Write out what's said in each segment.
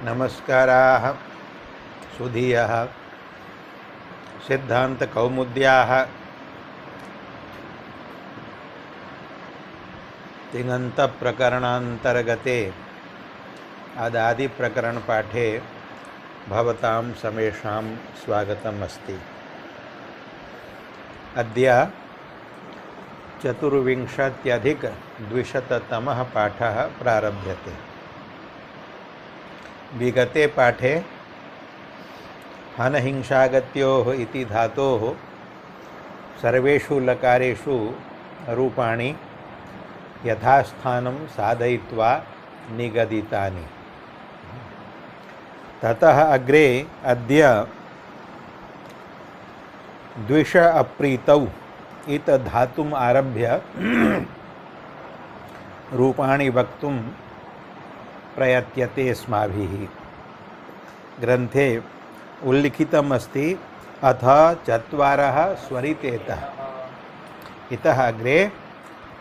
नमस्काराः सुधीयः सिद्धान्तकौमुद्याः तिङन्तप्रकरणान्तर्गते आदादिप्रकरणपाठे भवतां समेषां स्वागतम् अस्ति। अद्य चतुर्विंशत्यधिकद्विशततमः पाठः प्रारभ्यते। विगते पाठे हनहिंसागत्योः इति धातोः सर्वेषु लकारेषु रूपाणि यथास्थानं साधयित्वा निगदितानि। ततः अग्रे अद्य द्विष अप्रीतौ इत धातुम् आरभ्य रूपाणि वक्तुं प्रयत्यते अस्माभिः। ग्रन्थे उल्लिखितम् अस्ति अथ चत्वारः स्वरितेतः। इतः अग्रे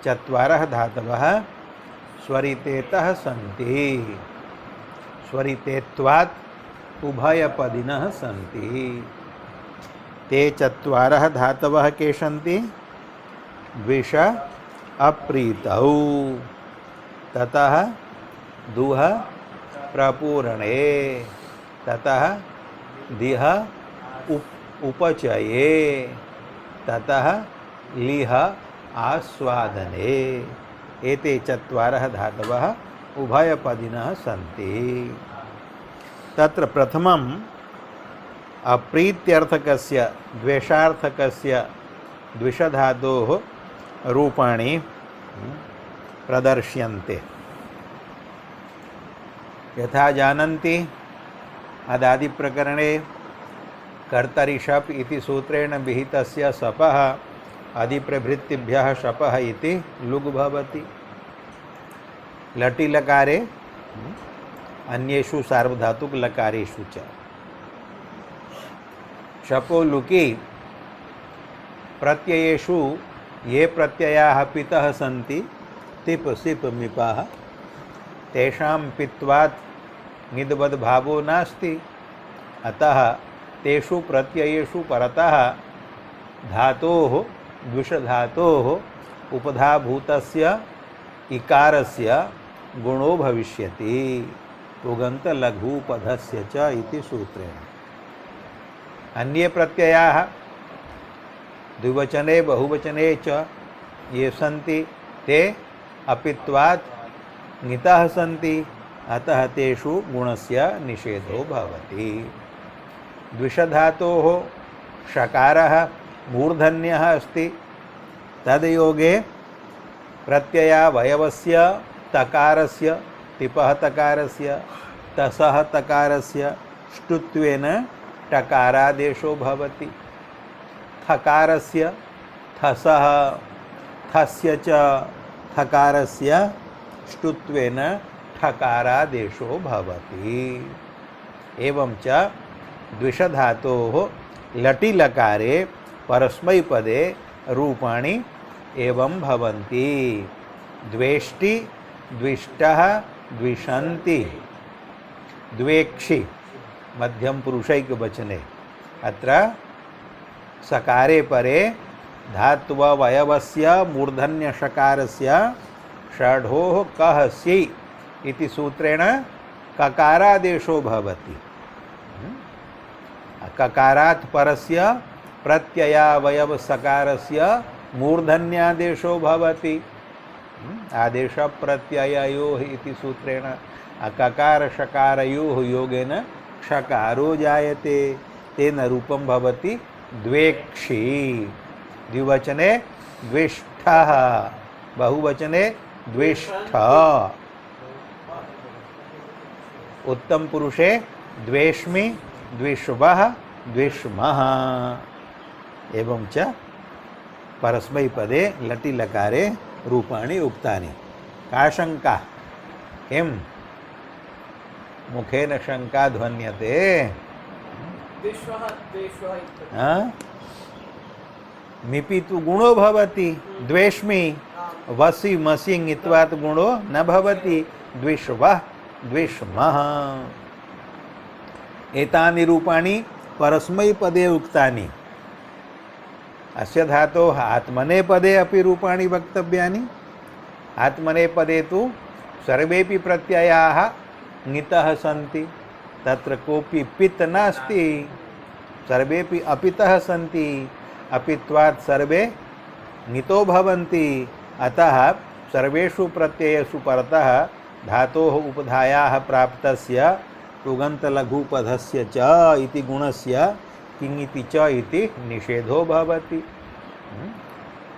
चत्वारः धातवः स्वरितेतः सन्ति। स्वरितेत्वात् उभयपदिनः सन्ति। ते चत्वारः धातवः के सन्ति? द्विष अप्रीतौ, ततः दुह प्रपूरणे, ततः दिह उपचये, ततः लिह आस्वादने। एते चत्वारः धातवः उभयपदिनः सन्ति। तत्र प्रथमम् अप्रीत्यर्थकस्य द्वेषार्थकस्य द्विषधातोः रूपाणि प्रदर्श्यन्ते। यथा जानन्ति अदादिप्रकरणे कर्तरि शप् इति सूत्रेण विहितस्य शपः आदिप्रभृतिभ्यः शपः इति लुग् भवति। लटि लकारे अन्येषु सार्वधातुक लकारेषु च शपो लुकि प्रत्ययेषु ये प्रत्ययाः पितः सन्ति तिप् सिप् मिपः तेषां पित्वात् निद्वद्भावो नास्ति। अतः तेषु प्रत्ययेषु परतः धातोः द्विषधातोः उपधाभूतस्य इकारस्य गुणो भविष्यति पुगन्तलघूपधस्य च इति सूत्रेण। अन्ये प्रत्ययाः द्विवचने बहुवचने च ये सन्ति ते अपित्वात् ङितः सन्ति। अतः तेषु गुणस्य निषेधो भवति। द्विषधातोः षकारः मूर्धन्यः अस्ति। तद्योगे प्रत्ययावयवस्य तकारस्य तिपः तकारस्य तसः तकारस्य ष्टुत्वेन टकारादेशो भवति। थकारस्य थसः थस्य च थकारस्य ष्टुत्वेन ठकारादेशो भवति। एवं च द्विषधातोः लटि लकारे परस्मैपदे रूपाणि एवं भवन्ति। द्वेष्टि द्विष्टः द्विषन्ति। द्वेक्षि मध्यम पुरुषैकवचने अत्र सकारे परे धात्ववयवस्य मूर्धन्यषकारस्य षढोः कः सि इति सूत्रेण ककारादेशो भवति। ककारात् परस्य प्रत्ययावयवसकारस्य मूर्धन्यादेशो भवति। आदेशप्रत्यययोः इति सूत्रेण अककारषकारयोः योगेन षकारो जायते। तेन रूपं भवति द्वेक्षि। द्विवचने द्विष्ठः, बहुवचने द्विष्ठ। उत्तम पुरुषे द्वेष्मि द्विष्वः द्विष्मः। एवं च परस्मैपदे लटि लकारे रूपाणि उक्तानि। का शङ्का? किं मुखेन शङ्का ध्वन्यते? मिपि तु गुणो भवति। द्वेष्मि वसि मसि ङित्वात् गुणो न भवति। द्विष्वः द्विष्मः एतानि रूपाणि परस्मैपदे उक्तानि। अस्य धातोः आत्मनेपदे अपि रूपाणि वक्तव्यानि। आत्मनेपदे तु सर्वेपि प्रत्ययाः ङितः सन्ति, तत्र कोऽपि पित् नास्ति, सर्वेपि अपितः सन्ति। अपित्वात् सर्वे ङितो भवन्ति। अतः सर्वेषु प्रत्ययेषु परतः धातोः उपधायाः प्राप्तस्य तुगन्तलघुपधस्य च इति गुणस्य किङिति च इति निषेधो भवति।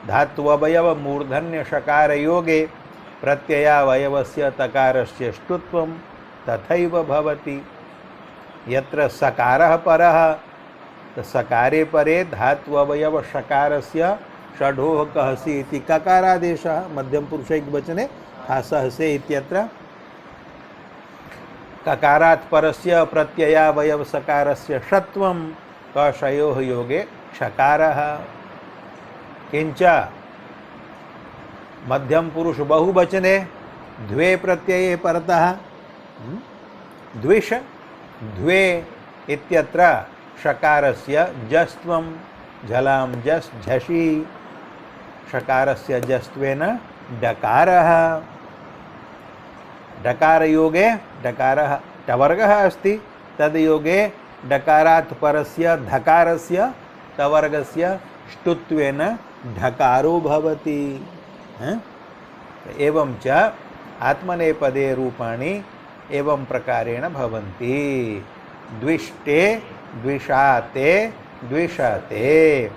धात्ववयव मूर्धन्य शकार योगे प्रत्ययावयवस्य तकारस्य ष्टुत्वं तथैव भवति। यत्र सकारः परः सकारे परे धात्ववयव शकारस्य षडोः कहसि इति ककारादेशः मध्यम पुरुषैकवचने हासहसे इत्यत्र ककारात् परस्य प्रत्ययावयव सकारस्य षत्वं कषयोः योगे क्षकारः। किंच मध्यम पुरुष बहुवचने द्वे प्रत्यये परतः द्विष द्वे इत्यत्र षकारस्य जस्त्वं झलां जस् झषि षकारस्य जस्त्वेन डकारः। डकारयोगे डकारः टवर्गः अस्ति, तद्योगे डकारात् परस्य धकारस्य तवर्गस्य ष्टुत्वेन ढकारो भवति। एवं च आत्मनेपदे रूपाणि एवं प्रकारेण भवन्ति। द्विष्टे द्विषाते द्विषते,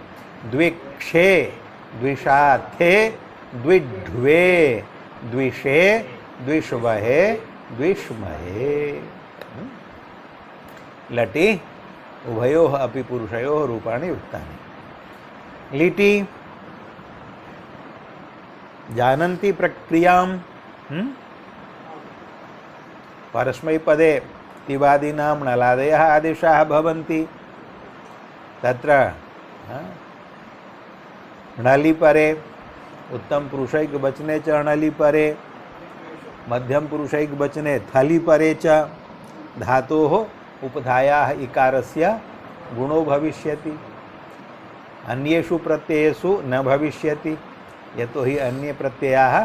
द्विक्षे द्विषाथे द्विढ्वे, द्विषे द्विष्वहे द्विष्महे। लटि उभयोः अपि पुरुषयोः रूपाणि उक्तानि। लिटि जानन्ति प्रक्रियां परस्मैपदे तिवादीनां नलादयः आदेशाः भवन्ति। तत्र णलि परे उत्तम पुरुषैक वचने च णलि परे, मध्यम पुरुषैक वचने थलि परे च धातोः उपधायाः इकारस्य गुणो भविष्यति। अन्येषु प्रत्ययेषु न भविष्यति, यतो हि अन्ये प्रत्ययाः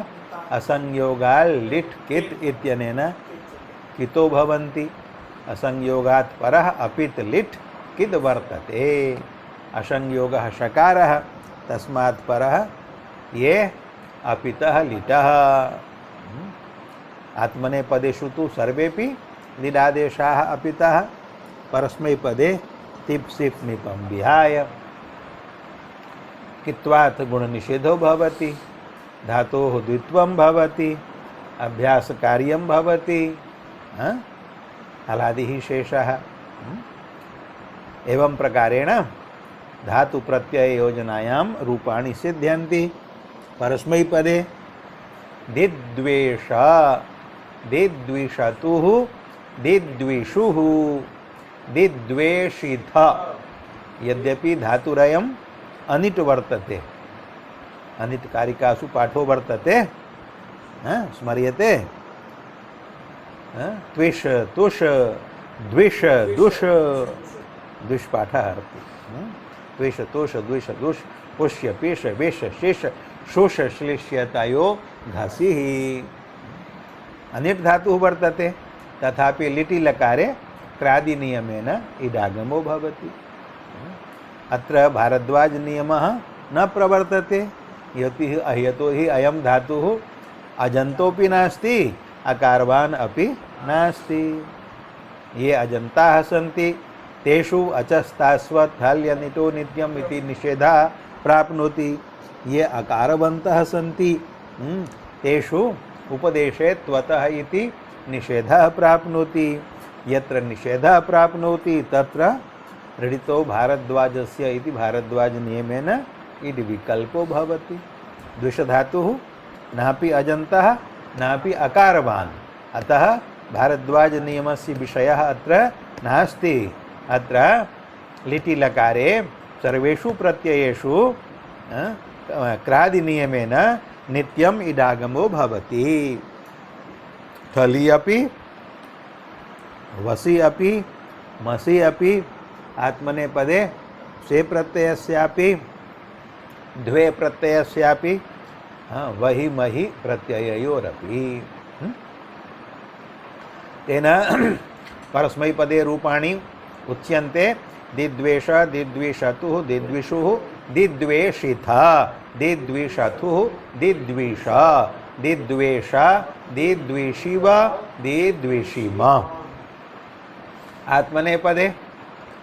असंयोगाल् लिट् कित् इत्यनेन कितो भवन्ति। असंयोगात् परः अपित् लिट् किद् वर्तते। असंयोगः षकारः, तस्मात् परः ये अपितः लिटः। आत्मनेपदेषु तु सर्वेपि लिडादेशाः अपितः, परस्मैपदे तिप् सिप् निपं विहाय। कित्वात् गुणनिषेधो भवति, धातोः द्वित्वं भवति, अभ्यासकार्यं भवति, हलादिः शेषः। एवं प्रकारेण धातु प्रत्यय योजनायां रूपाणि सिद्ध्यन्ति। परस्मैपदे दिद्वेष दिद्विषतुः दिद्विषुः दिद्वेषिथ। यद्यपि धातुरयम् अनिट् वर्तते, अनिट् कारिकासु पाठो वर्तते, स्मर्यते। त्विष तुष द्विष दुष द्विष पाठः अस्ति। त्विष तुष द्विष दुष पुष्य पेश वेश शेष शोष श्लेष्यतायो घसिः। अनिट् धातुः वर्तते, तथापि लिटि लकारे क्रादि नियमेन इडागमो भवति। अत्र भारद्वाज नियमः न प्रवर्तते, यतो हि अयं धातुः अजन्तोपि नास्ति, अकारवान् अपि नास्ति। ये अजन्ताः सन्ति तेषु अचस्तास्वत् हल्यनिटो नित्यम् इति निषेधः प्राप्नोति। ये अकारवन्तः सन्ति तेषु उपदेशे त्वतः इति निषेधः प्राप्नोति। यत्र निषेधः प्राप्नोति तत्र ऋडितो भारद्वाजस्य इति भारद्वाज नियमेन इति विकल्पो भवति। द्विषधातुः नापि अजन्तः नापि अकारवान्, अतः भारद्वाज नियमस्य विषयः अत्र नास्ति। अत्र लिटि लकारे सर्वेषु प्रत्ययेषु क्रादि नियमेन नित्यम् इडागमो भवति। थलि अपि वसि अपि मसि अपि आत्मनेपदे से प्रत्ययस्यापि द्वे प्रत्ययस्यापि वही महि प्रत्यययोरपि तेन परस्मैपदे रूपाणि उच्यन्ते दिद्वेष दिद्विषतुः दिद्विषुः दिद्वेषिथा दिद्विषतुः दिद्विष दिद्वेष दिद्विषिव दिद्विषिम आत्मनेपदे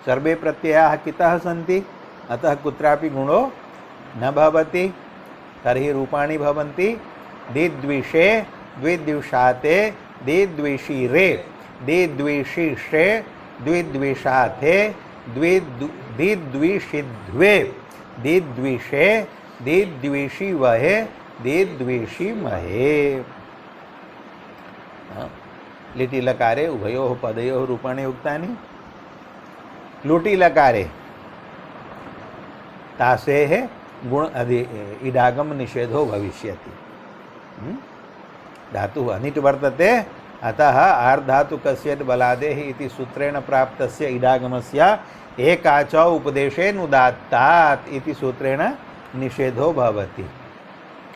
सर्वे प्रत्ययाः कितः सन्ति अतः कुत्रापि गुणो न भवति तर्हि रूपाणि भवन्ति दिद्विषे द्विद्विषाते दिद्विषिरे दिद्विषिषे द्विद्विषाथे दिद्विषिद्वे दिद्विषे दिद्विषिवहे दिद्विषिमहे लिटि लकारे उभयोः पदयोः रूपाणि उक्तानि लुटि लकारे तासेः गुण इडागम निषेधो भविष्यति धातुः अनिट् वर्तते अतः आर्धातुकस्य बलादेः इति सूत्रेण प्राप्तस्य इडागमस्य एकाच उपदेशेनुदात्तात् इति सूत्रेण निषेधो भवति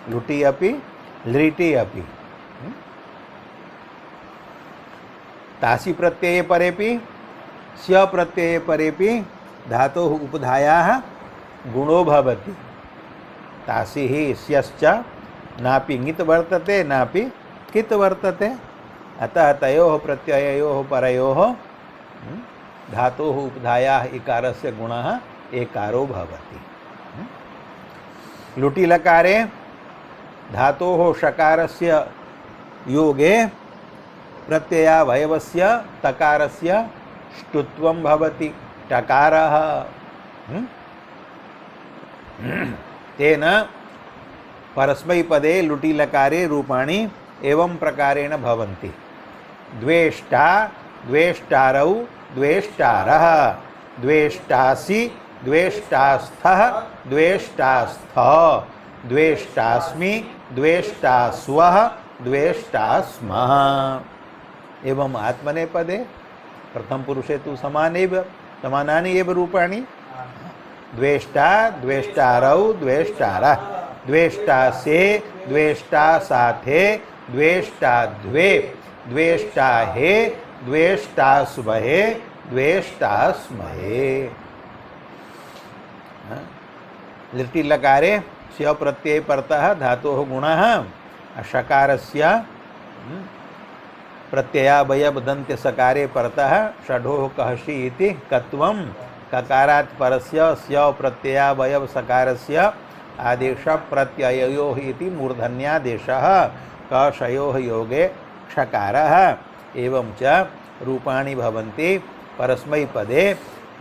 लुटि अपि लृटि अपि तासि प्रत्यये परेपि स्य प्रत्यये परेपि धातोः उपधायाः गुणो भवति तासि हि स्यश्च नापि ङित् वर्तते नापि कित् वर्तते अतः तयोः प्रत्यययोः परयोः धातोः उपधायाः इकारस्य गुणः एकारो भवति लुटि लकारे धातोः शकारस्य योगे प्रत्ययावयवस्य तकारस्य ष्टुत्वं भवति टकारः तेन परस्मैपदे लुटि लकारे रूपाणि एवं प्रकारेण भवन्ति द्वेष्टा द्वेष्टारौ द्वेष्टारः द्वेष्टासि द्वेष्टास्थः द्वेष्टास्थ द्वेष्टास्मि द्वेष्टास्वः द्वेष्टास्मः एवं आत्मनेपदे प्रथम पुरुषे तु समानानि एव रूपाणि द्वेष्टा द्वेष्टारौ द्वेष्टारः द्वेष्टासे द्वेष्टासाथे द्वेष्टाद्वे द्वेष्टाहे द्वेष्टास्महे द्वेष्टास्महे लिटि लकारे स्य प्रत्यये परतः धातोः गुणः शकारस्य प्रत्ययावयवदन्त्य सकारे परतः षडोः कहषि इति कत्वं ककारात् परस्य स्य प्रत्ययावयव सकारस्य आदेश प्रत्यययोः इति मूर्धन्यादेशः कषयोः योगे क्षकारः एवं च रूपाणि भवन्ति परस्मैपदे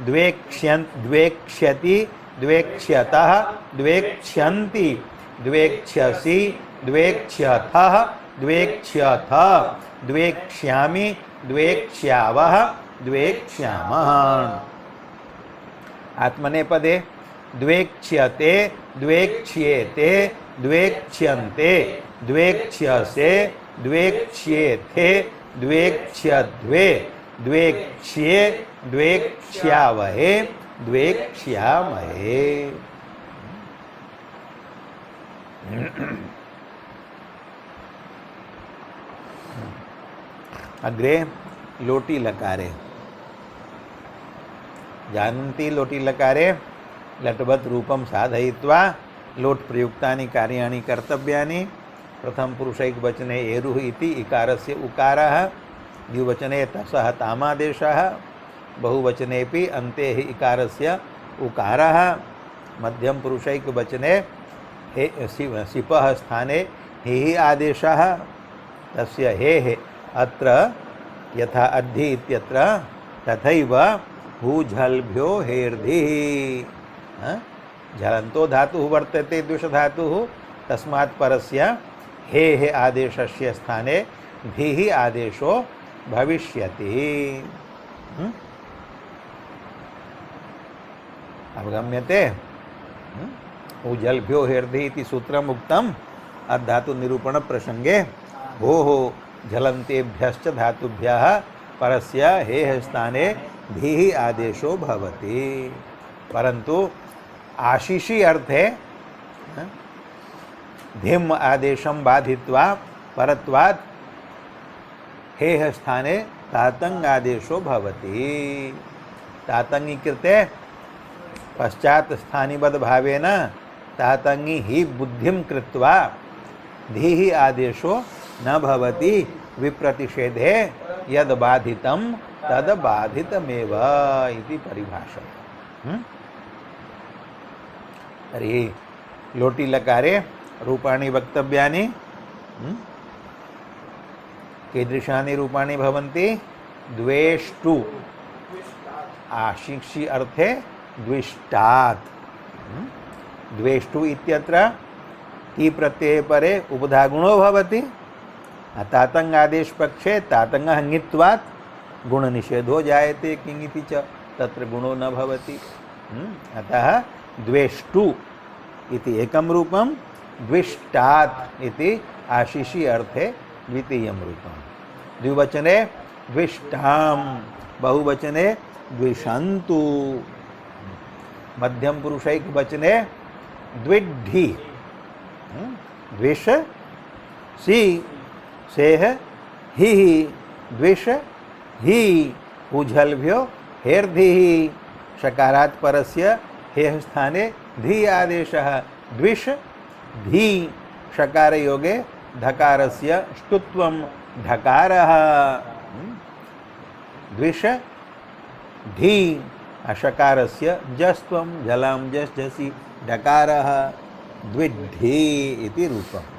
द्वेक्ष्यति द्वेक्ष्यतः द्वेक्ष्यन्ति द्वेक्ष्यसि द्वेक्ष्यथः द्वेक्ष्यथ द्वेक्ष्यामि द्वेक्ष्यावः द्वेक्ष्यामः आत्मनेपदे द्वेक्ष्यते द्वेक्ष्येते द्वेक्ष्यन्ते द्वेक्ष्यसे द्वेक्ष्येथे द्वेक्ष्यद्वे द्वेक्ष्ये द्वेक्ष्यावहे द्वेक्ष्यामहे अग्रे लोटि लकारे जानन्ति लोटि लकारे लट्वत् रूपं साधयित्वा लोट् प्रयुक्तानि कार्याणि कर्तव्यानि प्रथम पुरुषैकवचने एरुः इति इकारस्य उकारः द्विवचने तसः तामादेशः बहुवचनेपि अन्ते हि इकारस्य उकारः मध्यम पुरुषैकवचने सिपः स्थाने हि आदेशः तस्य हे अत्र यथा अद्धि इत्यत्र तथैव भूझल्भ्यो हेर्धिः झलन्तो धातुः वर्तते द्विषधातुः तस्मात् परस्य हे आदेशस्य स्थाने धिः आदेशो भविष्यति अवगम्यते ऊजल्भ्यो हेर्धिः इति सूत्रम् उक्तम् अधातु निरूपण प्रसंगे भोः झलन्तेभ्यश्च धातुभ्यः परस्य हेः स्थाने धी आदेशो भवति। परंतु आशिषी अर्थे धिम आदेशम बाधित्वा परत्वात् हेह स्थाने तातंग आदेशो भवति। तातंगी कृते पश्चात स्थानिबद्ध भावेन तातंगी ही बुद्धिं कृत्वा धीहि आदेशो न भवति विप्रतिषेधे यद बाधितं तद बाधितमेव इति परिभाषा। तर्हि लोटी लकारे रूपाणि वक्तव्यानि कीदृशानि रूपाणि भवन्ति? द्वेष्टु आशिषि अर्थे द्विष्टात्। द्वेष्टु इत्यत्र ति प्रत्यये परे उपधा गुणो भवति। तातंग आदेश पक्षे तातंग ङित्वात् गुण निषेधो जायते किङिति च तत्र गुणो न भवति। अतः द्वेष्टु इति एकं रूपं, द्विष्टात् इति आशिषि अर्थे द्वितीयं रूपं। द्विवचने द्विष्टां, बहुवचने द्विषन्तु, मध्यम पुरुषैक वचने द्विड्ढि। द्विष सी सेह हि द्विष हि उझलभ्यो हेर्धि। शकारात् परस्य हेः स्थाने धी आदेशः। द्विष धी शकार योगे धकारस्य ष्टुत्वं ढकारः। द्विष धी अशकारस्य जस्त्वं जलां जस् जसि ढकारः। द्विड्ढि इति रूपम्।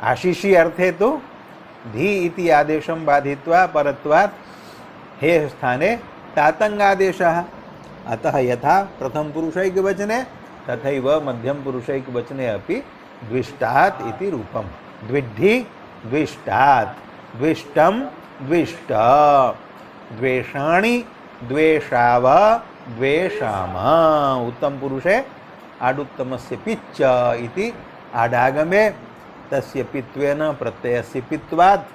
आशिषि अर्थे तो धी इति आदेशं बाधित्वा परत्वात् हेः स्थाने तातंगादेशः। अतः यथा प्रथम पुरुषैक वचने तथैव मध्यम पुरुषैक वचने अपि द्विष्टात् इति रूपम्। द्विड्ढि द्विष्टात्, द्विष्टं द्विष्ट, द्वेषाणि द्वेषाव द्वेषाम। उत्तम पुरुषे आडुत्तमस्य पिच्च इति आडागमे तस्य पित्वेन प्रत्ययस्य पित्वात्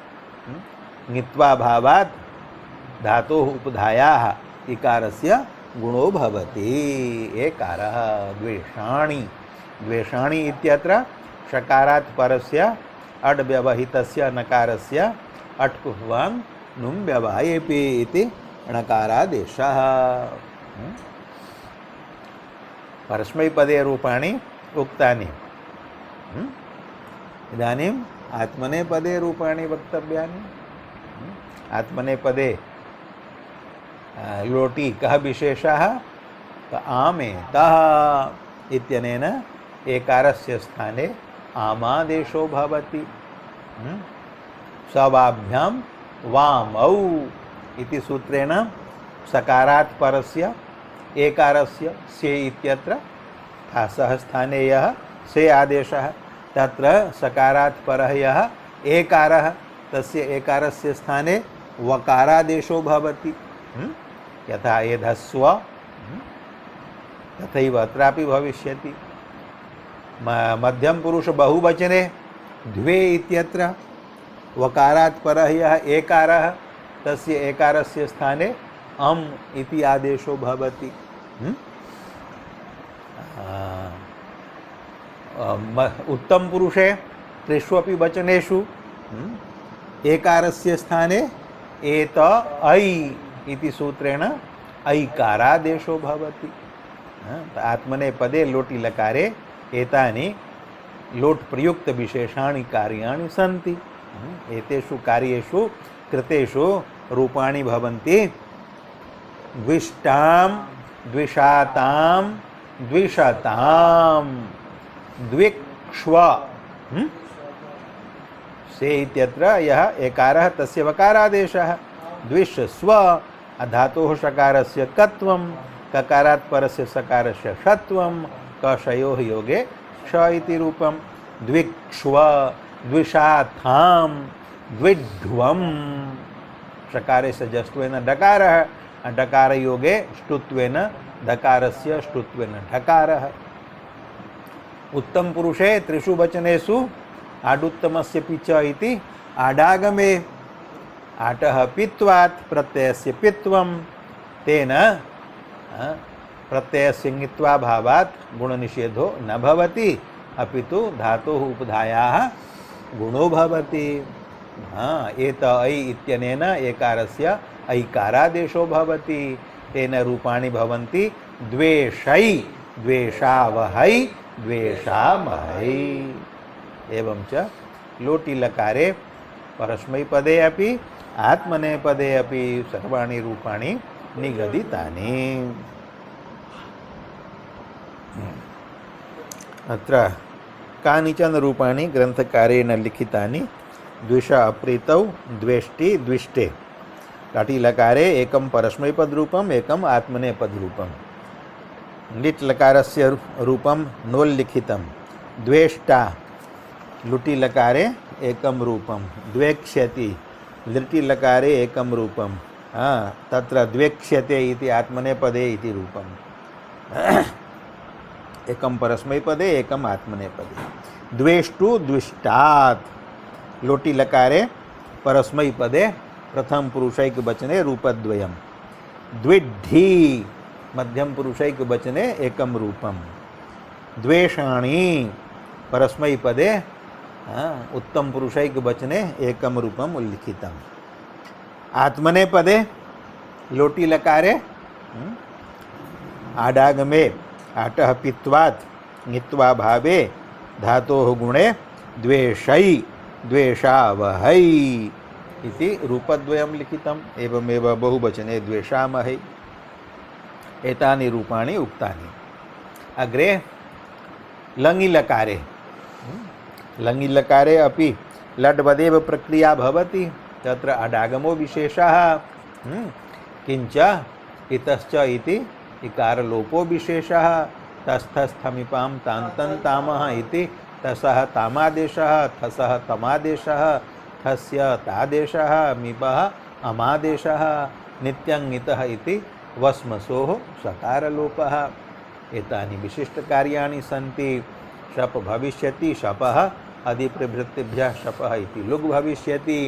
ङित्वा भावात् धातोः उपधायाः इकारस्य गुणो भवति। एकारः द्वेषाणि। द्वेषाणि इत्यत्र शकारात् परस्य अड् व्यवहितस्य नकारस्य अट्कुह्वान् नुं व्यवहायेपि इति णकारादेशः। परस्मैपदे रूपाणि उक्तानि। इदानीम् आत्मनेपदे रूपाणि वक्तव्यानि। आत्मनेपदे लोटी कः विशेषः? आमेतः इत्यनेन एकारस्य स्थाने आमादेशो भवति। सवाभ्यां वामौ इति सूत्रेण सकारात् परस्य एकारस्य से इत्यत्र सः स्थाने यः से आदेशः, तत्र सकारात् परः यः एकारः तस्य एकारस्य स्थाने वकारादेशो भवति। यथा एधस्व तथैव अत्रापि भविष्यति। मध्यम पुरुष बहुवचने द्वे इत्यत्र वकारात् परः यः एकारः तस्य एकारस्य स्थाने अम् इति आदेशो भवति। उत्तम पुरुषे त्रिष्वपि वचनेषु एकारस्य स्थाने एत ऐ इति सूत्रेण ऐकारादेशो भवति। आत्मनेपदे लोटि लकारे एतानि लोट् प्रयुक्त विशेषाणि कार्याणि सन्ति। एतेषु कार्येषु कृतेषु रूपाणि भवन्ति द्विष्टां, द्विषातां, द्विशतां, द्विक्ष्व। से इत्यत्र यः एकारः तस्य वकारादेशः। द्विषस्व धातोः शकारस्य कत्वं, ककारात् परस्य सकारस्य षत्वं, कषयोः योगे ष इति रूपं। द्विक्ष्व, द्विषाथां, द्विध्वं। षकारे से जष्ट्वेन डकारः, डकार योगे ष्टुत्वेन धकारस्य ष्टुत्वेन ढकारः। उत्तम पुरुषे त्रिषु वचनेषु आडुत्तमस्य पिच इति आडागमे आटः पित्वात् प्रत्ययस्य पित्वं तेन प्रत्ययस्य ङित्वाभावात् गुणनिषेधो न भवति अपितु धातोः उपधायाः गुणो भवति। एत ऐ इत्यनेन एकारस्य ऐकारादेशो भवति। तेन रूपाणि भवन्ति द्वेषै द्वेषावहै द्वेषामहै। एवं च लोटिलकारे परस्मैपदे अपि आत्मनेपदे अपि सर्वाणि रूपाणि निगदितानि। अत्र कानिचन रूपाणि ग्रंथकारेण लिखितानि। द्विष अप्रीतौ द्वेष्टि द्विष्टे। लाटिलकारे एकं परस्मैपदरूपम् एकम् आत्मनेपदरूपम्। लिट्लकारस्य रूपं नोल्लिखितं। द्वेष्टा लुटिलकारे एकं रूपं। द्वेक्ष्यति लिटिलकारे एकं रूपं। तत्र द्वेक्ष्यते इति आत्मनेपदे इति रूपम्। एकं परस्मैपदे एकम् आत्मनेपदे। द्वेष्टु द्विष्टात् लोटिलकारे परस्मैपदे प्रथम पुरुषैकवचने रूपद्वयम्। द्विड्ढी मध्यम पुरुषैकवचने एकं रूपम्। द्वेषाणि परस्मैपदे उत्तम पुरुषैकवचने एकं रूपम् उल्लिखितम्। आत्मनेपदे लोटिलकारे आडागमे आटः पित्वात् ङित्वा भावे धातोः गुणे द्वेषै द्वेषावहै इति रूपद्वयं लिखितम्। एवमेव बहुवचने द्वेषामहै। एतानि रूपाणि उक्तानि। अग्रे लङिलकारे लङिलकारे अपि लड्वदेव प्रक्रिया भवति। तत्र अडागमो विशेषः। किंच इतश्च इति इकारलोपो विशेषः। तस्थस्थमिपां तान्तं तामः इति तसः तामादेशः थसः तमादेशः थस्य तादेशः मिपः अमादेशः नित्यङ्गितः इति वस्मसोः सकारलोपः। एतानि विशिष्टकार्याणि सन्ति। शप भविष्यति शपः अधिप्रभृतिभ्यः शपः इति लुग् भविष्यति।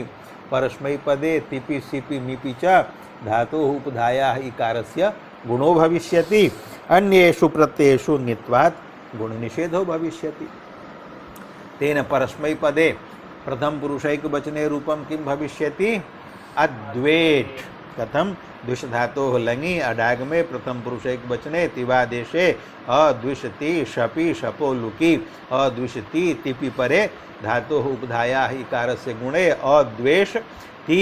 परस्मैपदे तिपि सिपि मिपि च धातोः उपधायाः इकारस्य गुणो भविष्यति। अन्येषु प्रत्ययेषु ङित्वात् गुणनिषेधो भविष्यति। तेन परस्मैपदे प्रथम पुरुषैकवचने रूपं किं भविष्यति? अद्वेट्। कथं? द्विष धातोः लङि अडागमे प्रथम पुरुषैकवचने तिवादेशे अद्विषति शपि शपो लुकि अद्विषति तिपि परे धातोः उपधायाः इकारस्य गुणे अद्वेष ति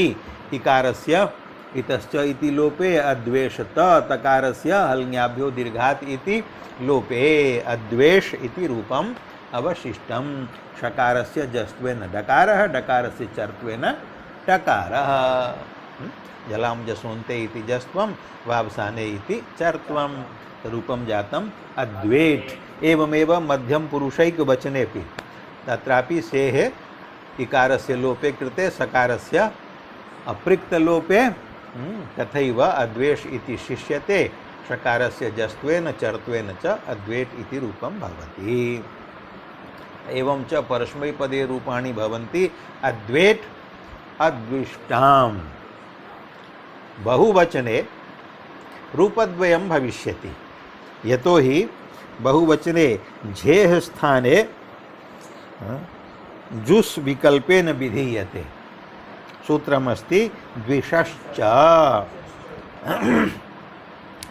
इकारस्य इतश्च इति लोपे अद्वेषत तकारस्य हल्ङ्याभ्यो दीर्घात् इति लोपे अद्वेष इति रूपम् अवशिष्टम्। षकारस्य जस्त्वेन डकारः डकारस्य चर्त्वेन टकारः। जलां जसोन्ते इति जस्त्वं वावसाने इति चर्त्वं रूपं जातम् अद्वेट्। एवमेव मध्यम पुरुषैकवचनेपि तत्रापि सेः इकारस्य लोपे कृते सकारस्य अप्रिक्तलोपे तथैव अद्वेष इति शिष्यते। षकारस्य जस्त्वेन चर्त्वेन च अद्वेट् इति रूपं भवति। एवं च परस्मैपदे रूपाणि भवन्ति अद्वेट् अद्विष्टाम्। बहुवचने रूपद्वयं भविष्यति। यतोहि बहुवचने झेः स्थाने जुस् विकल्पेन विधीयते। सूत्रमस्ति द्विषश्च।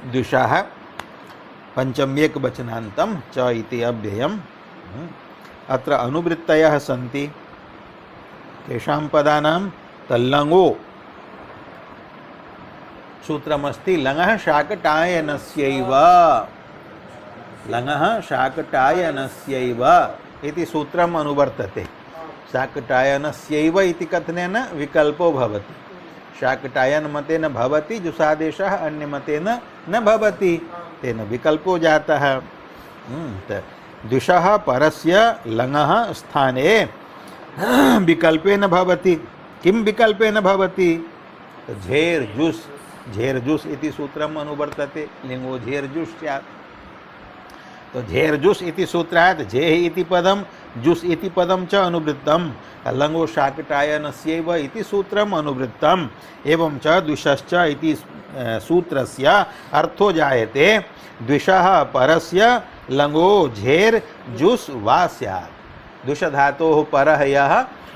द्विषः पञ्चम्येकवचनान्तं च इति अव्ययम्। अत्र अनुवृत्तयः सन्ति। तेषां पदानां तल्लङो सूत्रमस्ति लङः शाकटायनस्यैव। लङः शाकटायनस्यैव इति सूत्रम् अनुवर्तते। शाकटायनस्यैव इति कथनेन विकल्पो भवति। शाकटायन मतेन भवति जुसादेशः अन्यमतेन न भवति। तेन विकल्पो जातः। द्विषः परस्य लङः स्थाने विकल्पेन भवति। किं विकल्पेन भवति? झेर्जुस् झेर्जुस् इति सूत्रम् अनुवर्तते। लिङ्गो झेर्जुस् स्यात्। तो झेर्जुस् इति सूत्रात् झेः इति पदं जुस् इति पदं च अनुवृत्तं। लङो शाकटायनस्यैव इति सूत्रम् अनुवृत्तम्। एवं च द्विषश्च इति सूत्रस्य अर्थो जायते द्विषः परस्य लङो झेर् जुस् वा स्यात्। द्विष धातोः परः यः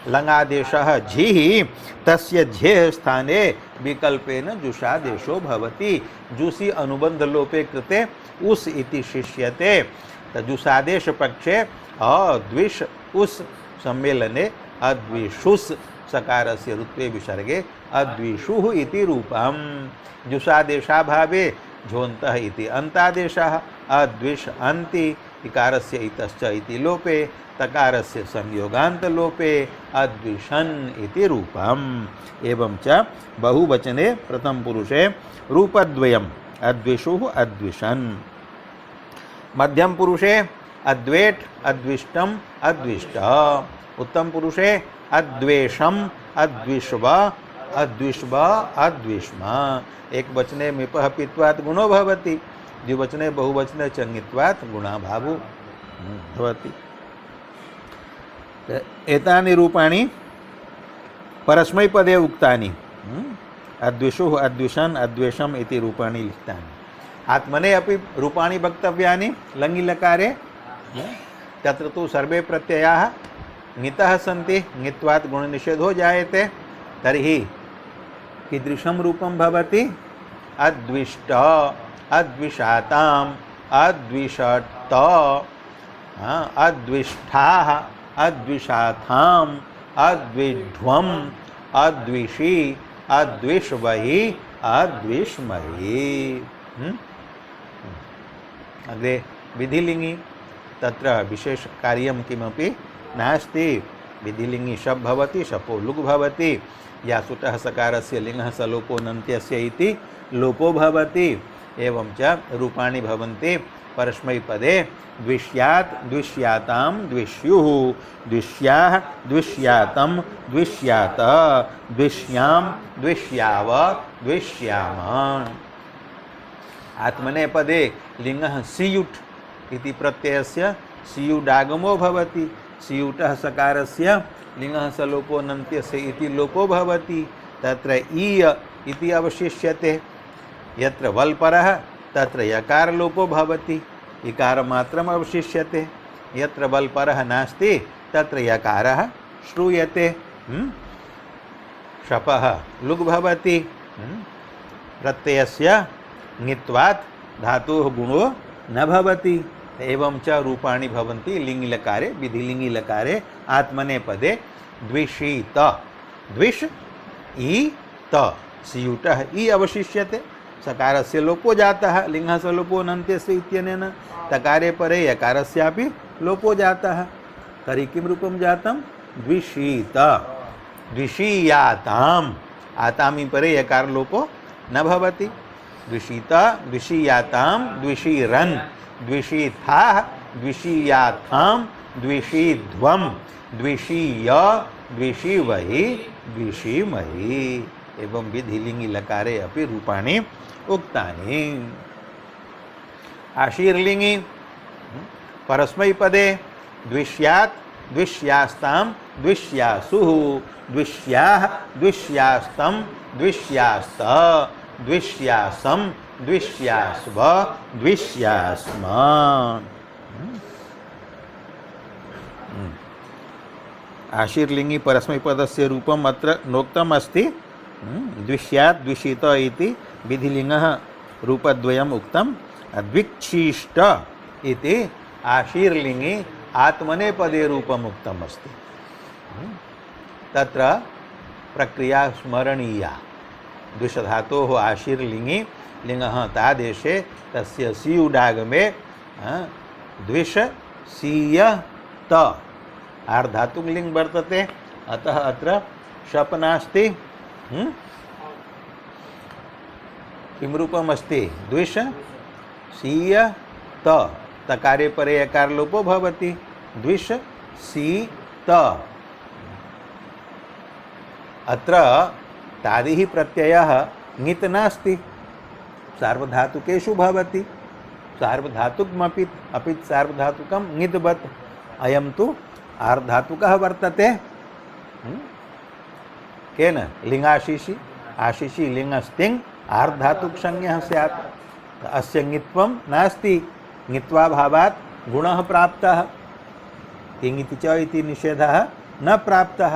लङादेशः झिः तस्य झेः स्थाने विकल्पेन जुषादेशो भवति। जुसि अनुबंध लोपे कृते उस इति शिष्यते। जुषादेश पक्षे अद्विष उस सम्मेलने अद्विषुस् सकारस्य ऋत्वे विसर्गे अद्विषुः इति रूपम्। जुषादेशाभावे झोन्तः इति अन्तादेशः अद्विष अन्ति इकारस्य इतश्च इति लोपे तकारस्य संयोगान्त लोपे अद्विषन् इति रूपम्। एवं च बहुवचने प्रथम पुरुषे रूपद्वयम् अद्विषुः अद्विषन्। मध्यम पुरुषे अद्वेट अद्विष्टम अद्विष्टः। उत्तम पुरुषे अद्वेषम अद्विष्व अद्विष्व अद्विष्म। एक वचने मिपः पित्वात् गुणो भवति, द्विवचने बहुवचने चङ्गित्वात् गुणाभावो भवति। एतानि रूपाणि परस्मैपदे उक्तानि। अद्विषुः अद्विषन् अद्वेषम् इति रूपाणि लिखितानि। आत्मने अपि रूपाणि वक्तव्यानि लङि लकारे। तत्र तु सर्वे प्रत्ययाः ङितः सन्ति, ङित्वात् गुणनिषेधो जायते। तर्हि कीदृशं रूपं भवति? अद्विष्ट अद्विषाताम् अद्विषट् अद्विष्ठाः अद्विषाथाम् अद्विध्वम् अद्विषि अद्विष्वहि अद्विष्महि। अग्रे विधिलिङ्गि तत्र विशेष कार्यं किमपि नास्ति। विधिलिङ्गि शप् भवति, शपो लुग् भवति। या सुतः सकारस्य लिङ्गः सलोपो नन्त्यस्य इति लोपो भवति। एवं च रूपाणि भवन्ति परस्मैपदे द्विष्यात् द्विष्यातां द्विष्युः द्विष्याः द्विष्यातं द्विष्यात द्विष्यां द्विष्याव द्विष्याम। आत्मनेपदे लिङ्गः सियुट् इति प्रत्ययस्य सियुडागमो भवति। सियुटः सकारस्य लिङ्गः सलोपो नन्त्यस्य इति लोपो भवति। तत्र ईय इति अवशिष्यते। यत्र वल्परः तत्र यकार लोपो भवति, इकार मात्रम् अवशिष्यते। यत्र वल्परः नास्ति तत्र यकारः श्रूयते। शपः लुग् भवति। प्रत्ययस्य ङित्वात् धातोः गुणो न भवति। एवं च रूपाणि भवन्ति लिङ्गि लकारे विधिलिङ्गि लकारे आत्मनेपदे द्विषीत द्विष ई त सियुटः ई अवशिष्यते। सकारस्य लोपो जातः लिङ्गः सलोपो नन्त्यस्य इत्यनेन। तकारे परे यकारस्यापि लोपो जातः। तर्हि किं रूपं जातं? द्विषीत द्विषीयाताम्। आतामि परे यकार लोपो न भवति। द्विषीत द्विषीयातां द्विषीरन् द्विषीथाः द्विषीयाथां द्विषीध्वं द्विषीय द्विषीवहि द्विषीमहि। एवं विधिलिङ्गि लकारे अपि रूपाणि उक्तानि। आशीर्लिङ्गि परस्मैपदे द्विष्यात् द्विष्यास्तां द्विष्यासुः द्विष्याः द्विष्यास्तं द्विष्यास्त द्विष्यासं द्विष्यास्व द्विष्यास्म। आशीर्लिङ्गि परस्मैपदस्य रूपम् अत्र नोक्तम् अस्ति। द्विष्यात् द्विषीत इति विधिलिङ्गः रूपद्वयम् उक्तम्। द्विक्षिष्ट इति आशीर्लिङ्गि आत्मनेपदे रूपम् उक्तम् अस्ति। तत्र प्रक्रिया स्मरणीया। द्विषधातोः आशीर्लिङ्गि लिङ्गः तादेशे तस्य सियुडागमे द्विष सीय त आर्धातुक लिङ्ग् वर्तते। अतः अत्र शप् नास्ति। किं रूपम् अस्ति? द्विष सीय त तकारे परे यकार लोपो भवति। द्विष सी त। अत्र तादिः प्रत्ययः ङित् नास्ति, सार्वधातुकेषु भवति। सार्वधातुकमपि अपि सार्वधातुकं ङिद्वत्। अयं तु आर्धातुकः वर्तते। केन? लिङ्गाशिषि। आशिषि लिङ्गस्तिङ् आर्धातुक संज्ञः स्यात्। अस्य ङित्वं नास्ति, ङित्वाभावात् गुणः प्राप्तः, किङिति च इति निषेधः न प्राप्तः।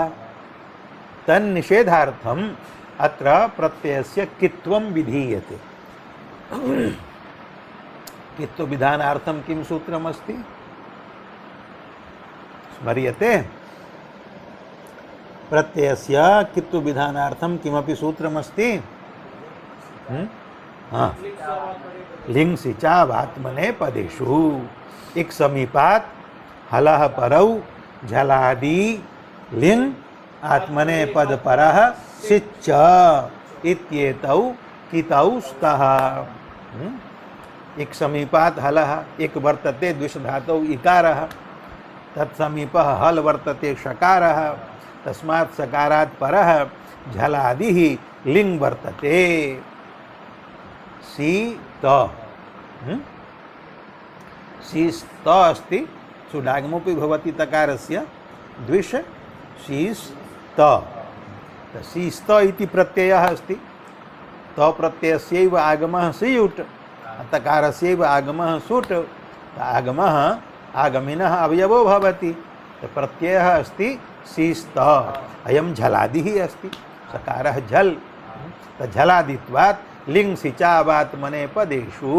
तन्निषेधार्थम् अत्र प्रत्ययस्य कित्वं विधीयते। कित्वविधानार्थं किं सूत्रमस्ति स्मर्यते? प्रत्ययस्य कित्वविधानार्थं किमपि सूत्रमस्ति? हाँ, लिंग सिचावात्मने पदेषु इक समीपात हलः परौ झलादि लिंग आत्मने पद परः सिच्च इत्येतौ कितौ स्तः। इक समीपात हलः, एक वर्तते द्विष धातौ इकारः, तत्समीपः हल वर्तते शकारः, तस्मात् सकारात् परः झलादिः लिंग वर्तते। शीत शीस्त अस्ति, सुडागमोपि भवति तकारस्य, द्विष शीस्त। शीस्त इति प्रत्ययः अस्ति, त प्रत्ययस्यैव आगमः सीयुट्, तकारस्यैव आगमः सुट्। आगमः आगमिनः अवयवो भवति, प्रत्ययः अस्ति शीस्त। अयं झलादिः अस्ति, सकारः झल्, झलादित्वात् लिंग सिचावात्मने पदेषु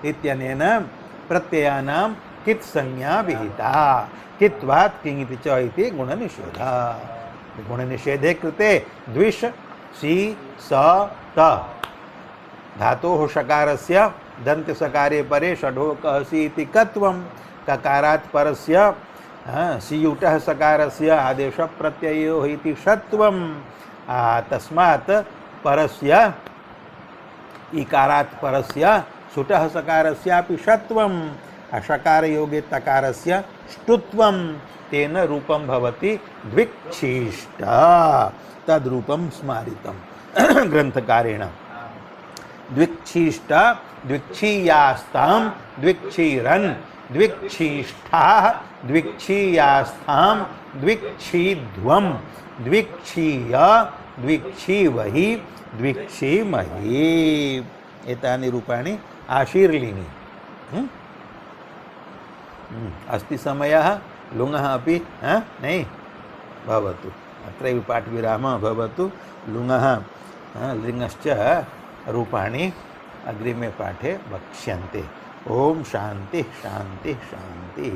इत्यनेन प्रत्ययानां कित् संज्ञा विहिता। कित्वात् किङिति च इति गुणनिषेधः। गुणनिषेधे कृते द्विष सी स त धातोः शकारस्य दन्त्यसकारे परे षढोकः सि इति कत्वं, ककारात् परस्य सियुटः सकारस्य आदेशप्रत्ययो इति षत्वं। तस्मात् परस्य इकारात् परस्य सुटः सकारस्यापि षत्वम्, अषकारयोगे तकारस्य ष्टुत्वं, तेन रूपं भवति द्विक्षीष्ट। तद्रूपं स्मारितं ग्रन्थकारेण। द्विक्षीष्ट द्विक्षीयास्तां द्विक्षीरन्, द्विक्षीष्ठाः द्विक्षीयास्तां द्विक्षीध्वं, द्विक्षीय द्विक्षीवहि द्विक्षीमहि। एतानि रूपाणि आशीर्लिङ्गि। अस्ति समयः, लुङः अपि नहि भवतु, अत्रैव पाठविरामः भवतु। लुङः लिङ्गश्च रूपाणि अग्रिमे पाठे वक्ष्यन्ते। ओम शान्तिः शान्तिः शान्तिः।